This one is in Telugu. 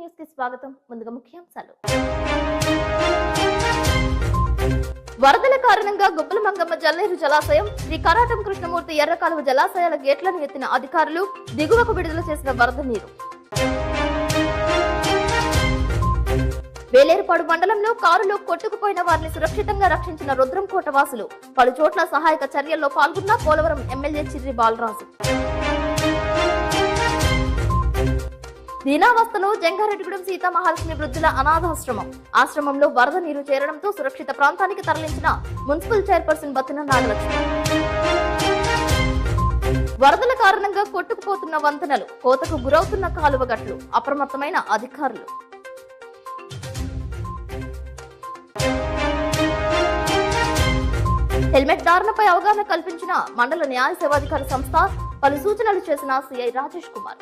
న్యూస్ కి స్వాగతం. ముందుగా ముఖ్యాంశాలు. వరదల కారణంగా గుబ్బలమంగమ్మ జల్లేరు జలాశయం, శ్రీ కరాటం కృష్ణమూర్తి ఎర్రకాలువ జలాశయాల గేట్లను ఎత్తిన అధికారులు, దిగువకు విడుదల చేసిన వరద నీరు. వేలేరుపాడు మండలంలో కారులో కొట్టుకుపోయిన వారిని సురక్షితంగా రక్షించిన రుద్రంకోట వాసులు. పలు చోట్ల సహాయక చర్యల్లో పాల్గొన్న పోలవరం ఎమ్మెల్యే చిర్రి బాలరాజు. దీనావస్థలో జంగారెడ్డిగూడెం సీతామహాలక్ష్మి వృద్ధుల అనాథాశ్రమం. ఆశ్రమంలో వరద నీరు చేరడంతో సురక్షిత ప్రాంతానికి తరలించిన మున్సిపల్ చైర్పర్సన్ బత్తిన నాగలక్ష్మి. వరదల కారణంగా కొట్టుకుపోతున్న వంతెనలు, కోతకు గురవుతున్న కాలువగట్లు, అప్రమత్తమైన అధికారులు. హెల్మెట్ ధారణపై అవగాహన కల్పించిన మండల న్యాయ సేవాధికార సంస్థ. పలు సూచనలు చేసిన సిఐ రాజేష్ కుమార్.